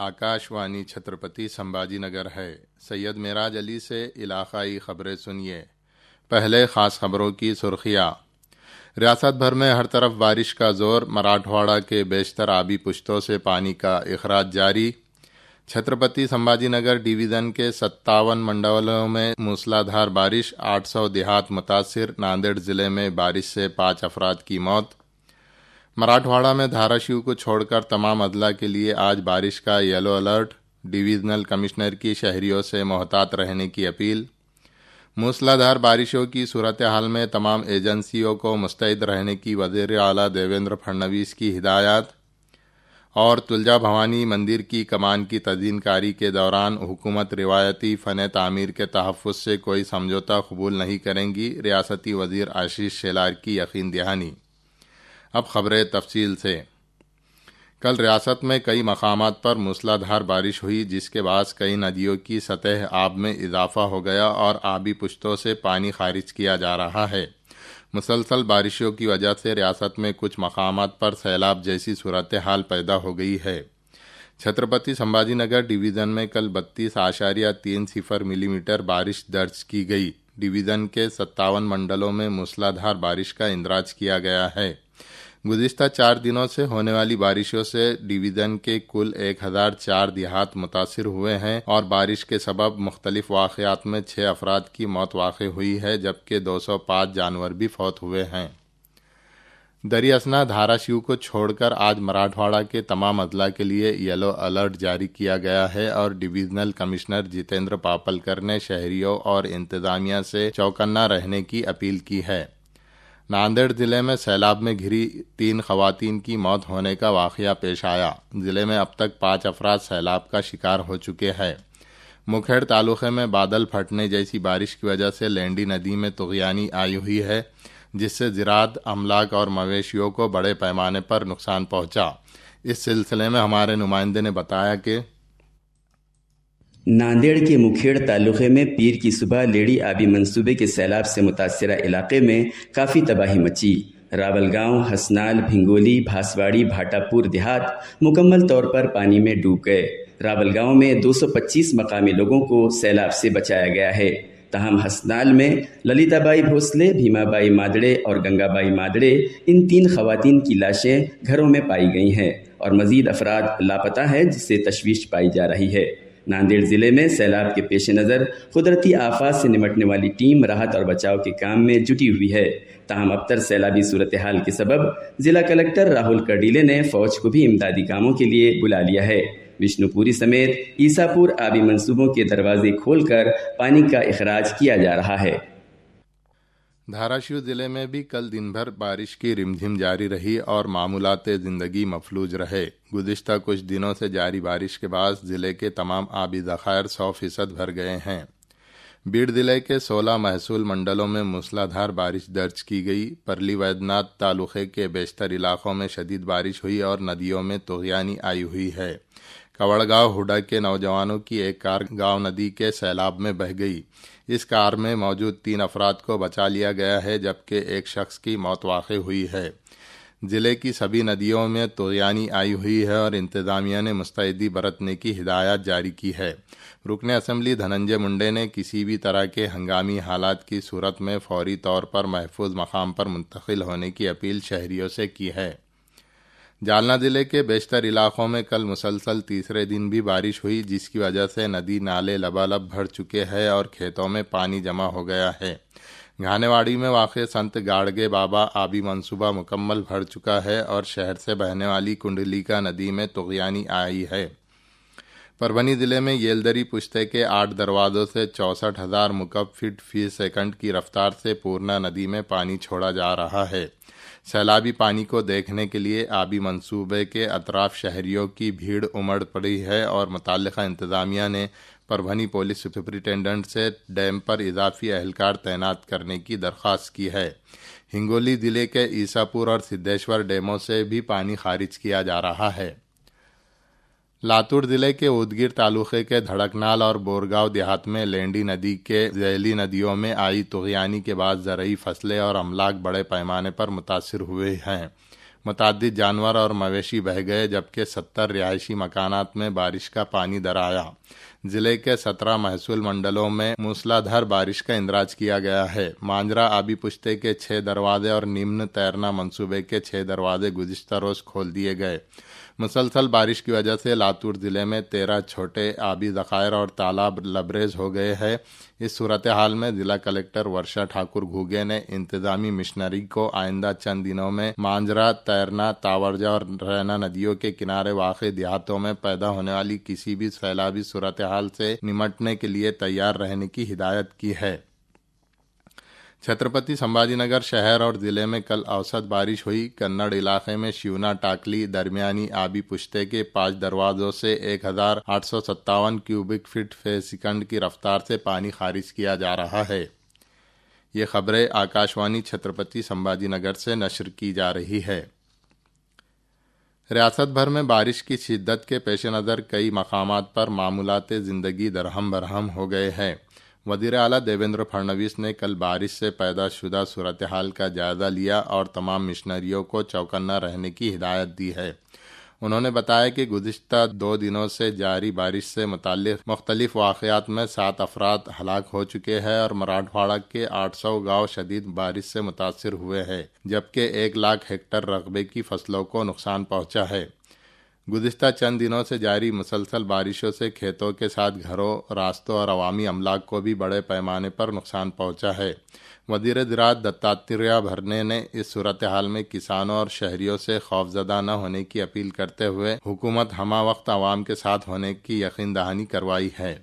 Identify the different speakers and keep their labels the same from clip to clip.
Speaker 1: आकाशवाणी छत्रपति संभाजी नगर है। सैयद मेराज अली से इलाकाई खबरें सुनिए। पहले खास खबरों की सुर्खियाँ। रियासत भर में हर तरफ बारिश का जोर, मराठवाड़ा के बेशतर आबी पुश्तों से पानी का इखराज जारी। छत्रपति संभाजी नगर डिवीज़न के 57 मंडलों में मूसलाधार बारिश, 800 देहात मुतासिर। नांदेड़ जिले में बारिश से 5 अफराद की मौत। मराठवाड़ा में धाराशिव को छोड़कर तमाम अदला के लिए आज बारिश का येलो अलर्ट। डिवीजनल कमिश्नर की शहरियों से मोहतात रहने की अपील। मूसलाधार बारिशों की सूरत हाल में तमाम एजेंसियों को मुस्तैद रहने की वज़ीर आला देवेंद्र फडणवीस की हिदायत। और तुलजा भवानी मंदिर की कमान की तज़ीनकारी के दौरान हुकूमत रिवायती फ़न तामीर के तहफ़्फ़ुज़ से कोई समझौता कबूल नहीं करेंगी, रियासती वज़ीर आशीष शेलार की यकीन दहानी। अब खबरें तफसील से। कल रियासत में कई मकामात पर मूसलाधार बारिश हुई, जिसके बाद कई नदियों की सतह आब में इजाफा हो गया और आबी पुश्तों से पानी खारिज किया जा रहा है। मुसलसल बारिशों की वजह से रियासत में कुछ मकामात पर सैलाब जैसी सूरत हाल पैदा हो गई है। छत्रपति संभाजी नगर डिवीज़न में कल 32.30 मिलीमीटर बारिश दर्ज की गई। डिवीज़न के 57 मंडलों में मूसलाधार बारिश का इंदराज किया गया है। गुज़िश्ता 4 दिनों से होने वाली बारिशों से डिवीज़न के कुल 1004 देहात मुतासिर हुए हैं और बारिश के सबब मुख्तलिफ वाक़यात में 6 अफराद की मौत वाक़ हुई है, जबकि 205 जानवर भी फौत हुए हैं। दरियासना धाराशिव को छोड़कर आज मराठवाड़ा के तमाम अदला के लिए येलो अलर्ट जारी किया गया है और डिवीज़नल कमिश्नर जितेंद्र पापलकर ने शहरियों और इंतज़ामिया से चौकन्ना रहने की अपील की है। नांदेड़ जिले में सैलाब में घिरी 3 खवातीन की मौत होने का वाक़या पेश आया। जिले में अब तक 5 अफराद सैलाब का शिकार हो चुके हैं। मुखेड़ तालुक़े में बादल फटने जैसी बारिश की वजह से लेंडी नदी में तुग़यानी आई हुई है, जिससे ज़राअत, अमलाक और मवेशियों को बड़े पैमाने पर नुकसान पहुंचा। इस सिलसिले में हमारे नुमाइंदे ने बताया कि
Speaker 2: नांदेड़ के मुखेड़ तालुक़े में पीर की सुबह लेडी आबी मंसूबे के सैलाब से मुतासिरा इलाके में काफ़ी तबाही मची। रावलगांव, हसनाल, भिंगोली, भासवाड़ी, भाटापुर देहात मुकम्मल तौर पर पानी में डूब गए। रावलगांव में 225 मकामी लोगों को सैलाब से बचाया गया है। तहम हसनाल में ललिताबाई भोसले, भीमाबाई मादड़े और गंगाबाई मादड़े, इन 3 खवातीन की लाशें घरों में पाई गई हैं और मज़ीद अफराद लापता हैं, जिससे तशवीश पाई जा रही है। नांदेड़ जिले में सैलाब के पेश नज़र कुदरती आफात से निपटने वाली टीम राहत और बचाव के काम में जुटी हुई है। ताहम अब तक सैलाबी सूरत हाल के सबब जिला कलेक्टर राहुल कर्डीले ने फौज को भी इमदादी कामों के लिए बुला लिया है। विष्णुपुरी समेत ईसापुर आबी मंसूबों के दरवाजे खोलकर पानी का इखराज किया जा रहा है।
Speaker 1: धाराशिव जिले में भी कल दिन भर बारिश की रिमझिम जारी रही और मामूलाते ज़िंदगी मफलूज रहे। गुज़िश्ता कुछ दिनों से जारी बारिश के बाद ज़िले के तमाम आबी ज़खायर 100% भर गए हैं। बीड़ जिले के 16 महसूल मंडलों में मूसलाधार बारिश दर्ज की गई। परली वैद्यनाथ तालुक़े के बेशतर इलाकों में शदीद बारिश हुई और नदियों में तुग़यानी आई हुई है। कवड़गांव हुडा के नौजवानों की एक कार गांव नदी के सैलाब में बह गई। इस कार में मौजूद 3 अफराद को बचा लिया गया है, जबकि एक शख्स की मौत वाक़ हुई है। ज़िले की सभी नदियों में तुग़यानी आई हुई है और इंतज़ामिया ने मुस्तैदी बरतने की हिदायत जारी की है। रुकने असम्बली धनंजय मुंडे ने किसी भी तरह के हंगामी हालात की सूरत में फौरी तौर पर महफूज मकाम पर मुंतकिल होने की अपील शहरियों से की है। जालना जिले के बेशतर इलाकों में कल मुसलसल तीसरे दिन भी बारिश हुई, जिसकी वजह से नदी नाले लबालब भर चुके हैं और खेतों में पानी जमा हो गया है। घानेवाड़ी में वाक़ संत गाड़गे बाबा आबी मंसूबा मुकम्मल भर चुका है और शहर से बहने वाली कुंडलिका नदी में तुग़यानी आई है। परभनी जिले में येलदरी पुश्ते के 8 दरवाज़ों से 64,000 मुकब फीट फी सेकंड की रफ्तार से पूर्णा नदी में पानी छोड़ा जा रहा है। सैलाबी पानी को देखने के लिए आबी मंसूबे के अतराफ शहरियों की भीड़ उमड़ पड़ी है और मुताल्लिक़ा इंतज़ामिया ने परभनी पुलिस सुपरिटेंडेंट से डैम पर इजाफी एहलकार तैनात करने की दरख्वास्त की है। हिंगोली ज़िले के ईसापुर और सिद्धेश्वर डैमों से भी पानी खारिज किया जा रहा है। लातूर जिले के उदगीर तालुक़े के धड़कनाल और बोरगांव देहात में लेंडी नदी के झैली नदियों में आई तुग़यानी के बाद ज़रई फसलें और अमलाक बड़े पैमाने पर मुतासिर हुए हैं। متعدد جانور اور مویشی بہہ گئے جبکہ 70 رہائشی مکانات میں بارش کا پانی در آیا۔ ضلع کے 17 محصول منڈلوں میں موسلادھار بارش کا اندراج کیا گیا ہے۔ مانجرا آبی پشتے کے 6 دروازے اور نمن تیرنا منصوبے کے 6 دروازے گزشتہ روز کھول دیے گئے۔ مسلسل بارش کی وجہ سے لاتور ضلع میں 13 چھوٹے آبی ذخائر اور تالاب لبریز ہو گئے ہیں۔ اس صورتحال میں ضلع کلکٹر ورشا ٹھاکر گھوگے نے انتظامی مشنری کو آئندہ چند دنوں میں مانجرا، تیرنا، تاورجا اور رینا ندیوں کے کنارے واقع دیہاتوں میں پیدا ہونے والی کسی بھی سیلابی صورتحال سے نمٹنے کے لیے تیار رہنے کی ہدایت کی ہے۔ چھترپتی سمبھاجی نگر شہر اور ضلع میں کل اوسط بارش ہوئی۔ کنڑ علاقے میں شیونا ٹاکلی درمیانی آبی پشتے کے 5 دروازوں سے 1857 کیوبک فٹ فی سیکنڈ کی رفتار سے پانی خارج کیا جا رہا ہے۔ یہ خبریں آکاشوانی چھترپتی سمبھاجی نگر سے نشر کی جا رہی ہے۔ ریاست بھر میں بارش کی شدت کے پیش نظر کئی مقامات پر معمولات زندگی درہم برہم ہو گئے ہیں۔ وزیر اعلیٰ دیویندر پھڑنویس نے کل بارش سے پیدا شدہ صورتحال کا جائزہ لیا اور تمام مشنریوں کو چوکنا رہنے کی ہدایت دی ہے۔ انہوں نے بتایا کہ گزشتہ 2 دنوں سے جاری بارش سے متعلق مختلف واقعات میں 7 افراد ہلاک ہو چکے ہیں اور مراٹھواڑہ کے 800 گاؤں شدید بارش سے متاثر ہوئے ہیں، جبکہ 1 لاکھ ہیکٹر رقبے کی فصلوں کو نقصان پہنچا ہے۔ گزشتہ چند دنوں سے جاری مسلسل بارشوں سے کھیتوں کے ساتھ گھروں، راستوں اور عوامی املاک کو بھی بڑے پیمانے پر نقصان پہنچا ہے۔ وزیر زراعت دتاتریہ بھرنے نے اس صورتحال میں کسانوں اور شہریوں سے خوفزدہ نہ ہونے کی اپیل کرتے ہوئے حکومت ہمہ وقت عوام کے ساتھ ہونے کی یقین دہانی کروائی ہے۔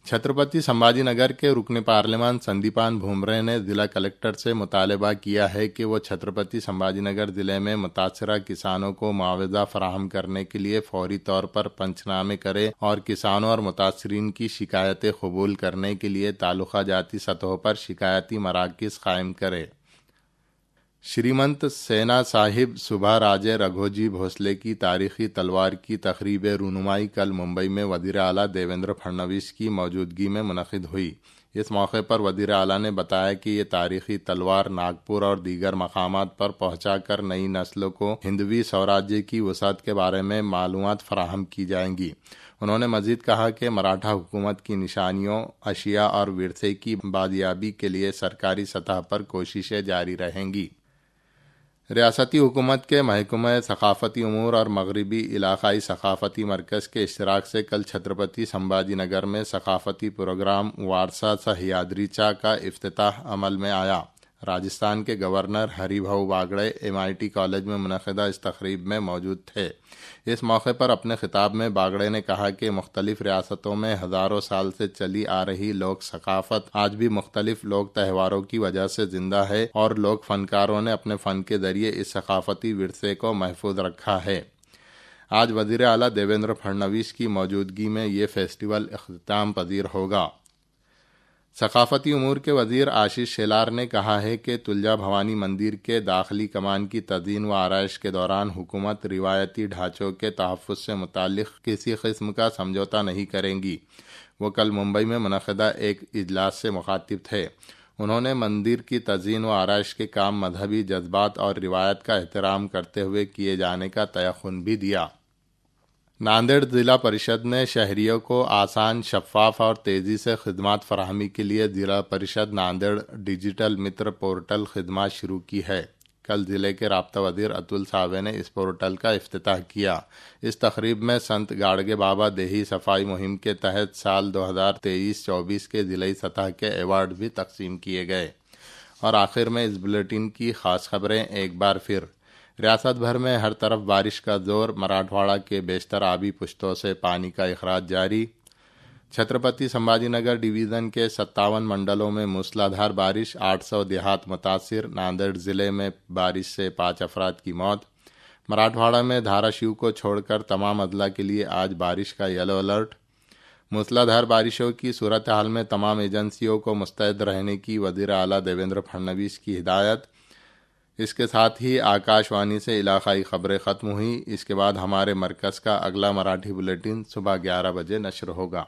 Speaker 1: چھترپتی سمبھاجی نگر کے رکن پارلیمان سندیپان بھومرے نے ضلع کلکٹر سے مطالبہ کیا ہے کہ وہ چھترپتی سمبھاجی نگر ضلع میں متاثرہ کسانوں کو معاوضہ فراہم کرنے کے لیے فوری طور پر پنچنامے کرے اور کسانوں اور متاثرین کی شکایتیں قبول کرنے کے لیے تعلقہ جاتی سطحوں پر شکایتی مراکز قائم کرے۔ شریمنت سینا صاحب سبھا راجے رگھوجی بھوسلے کی تاریخی تلوار کی تقریب رونمائی کل ممبئی میں وزیر اعلیٰ دیویندر پھڑنویس کی موجودگی میں منعقد ہوئی۔ اس موقع پر وزیر اعلیٰ نے بتایا کہ یہ تاریخی تلوار ناگپور اور دیگر مقامات پر پہنچا کر نئی نسلوں کو ہندوی سوراجیہ کی وسعت کے بارے میں معلومات فراہم کی جائیں گی۔ انہوں نے مزید کہا کہ مراٹھا حکومت کی نشانیوں، اشیاء اور ورثے کی بازیابی کے لیے سرکاری سطح پر کوششیں جاری رہیں گی۔ ریاستی حکومت کے محکمہ ثقافتی امور اور مغربی علاقائی ثقافتی مرکز کے اشتراک سے کل چھترپتی سمبھاجی نگر میں ثقافتی پروگرام وارسا سہیادریچا کا افتتاح عمل میں آیا۔ راجستھان کے گورنر ہری بھاؤ باگڑے MIT کالج میں منعقدہ اس تقریب میں موجود تھے۔ اس موقع پر اپنے خطاب میں باگڑے نے کہا کہ مختلف ریاستوں میں ہزاروں سال سے چلی آ رہی لوک ثقافت آج بھی مختلف لوک تہواروں کی وجہ سے زندہ ہے اور لوک فنکاروں نے اپنے فن کے ذریعے اس ثقافتی ورثے کو محفوظ رکھا ہے۔ آج وزیر اعلیٰ دیویندر پھڑنویس کی موجودگی میں یہ فیسٹیول اختتام پذیر ہوگا۔ ثقافتی امور کے وزیر آشیش شیلار نے کہا ہے کہ تلجا بھوانی مندر کے داخلی کمان کی تزئین و آرائش کے دوران حکومت روایتی ڈھانچوں کے تحفظ سے متعلق کسی قسم کا سمجھوتہ نہیں کرے گی۔ وہ کل ممبئی میں منعقدہ ایک اجلاس سے مخاطب تھے۔ انہوں نے مندر کی تزئین و آرائش کے کام مذہبی جذبات اور روایت کا احترام کرتے ہوئے کیے جانے کا تیقن بھی دیا۔ ناندیڑ ضلع پریشد نے شہریوں کو آسان، شفاف اور تیزی سے خدمات فراہمی کے لیے ضلع پریشد ناندیڑ ڈیجیٹل متر پورٹل خدمات شروع کی ہے۔ کل ضلع کے رابطہ وزیر اتل ساوے نے اس پورٹل کا افتتاح کیا۔ اس تقریب میں سنت گاڑگے بابا دیہی صفائی مہم کے تحت سال 2023-24 کے ضلعی سطح کے ایوارڈ بھی تقسیم کیے گئے۔ اور آخر میں اس بلیٹن کی خاص خبریں ایک بار پھر۔ ریاست بھر میں ہر طرف بارش کا زور، مراٹھواڑہ کے بیشتر آبی پشتوں سے پانی کا اخراج جاری۔ چھترپتی سمبھاجی نگر ڈویژن کے 57 منڈلوں میں موسلادھار بارش، 800 دیہات متاثر۔ ناندیڑ ضلع میں بارش سے 5 افراد کی موت۔ مراٹھواڑہ میں دھاراشیو کو چھوڑ کر تمام اضلاع کے لیے آج بارش کا یلو الرٹ۔ موسلادھار بارشوں کی صورتحال میں تمام ایجنسیوں کو مستعد رہنے کی وزیر اعلیٰ دیویندر پھڑنویس کی ہدایت۔ اس کے ساتھ ہی آکاشوانی سے علاقائی خبریں ختم ہوئی۔ اس کے بعد ہمارے مرکز کا اگلا مراٹھی بلیٹن صبح 11 بجے نشر ہوگا۔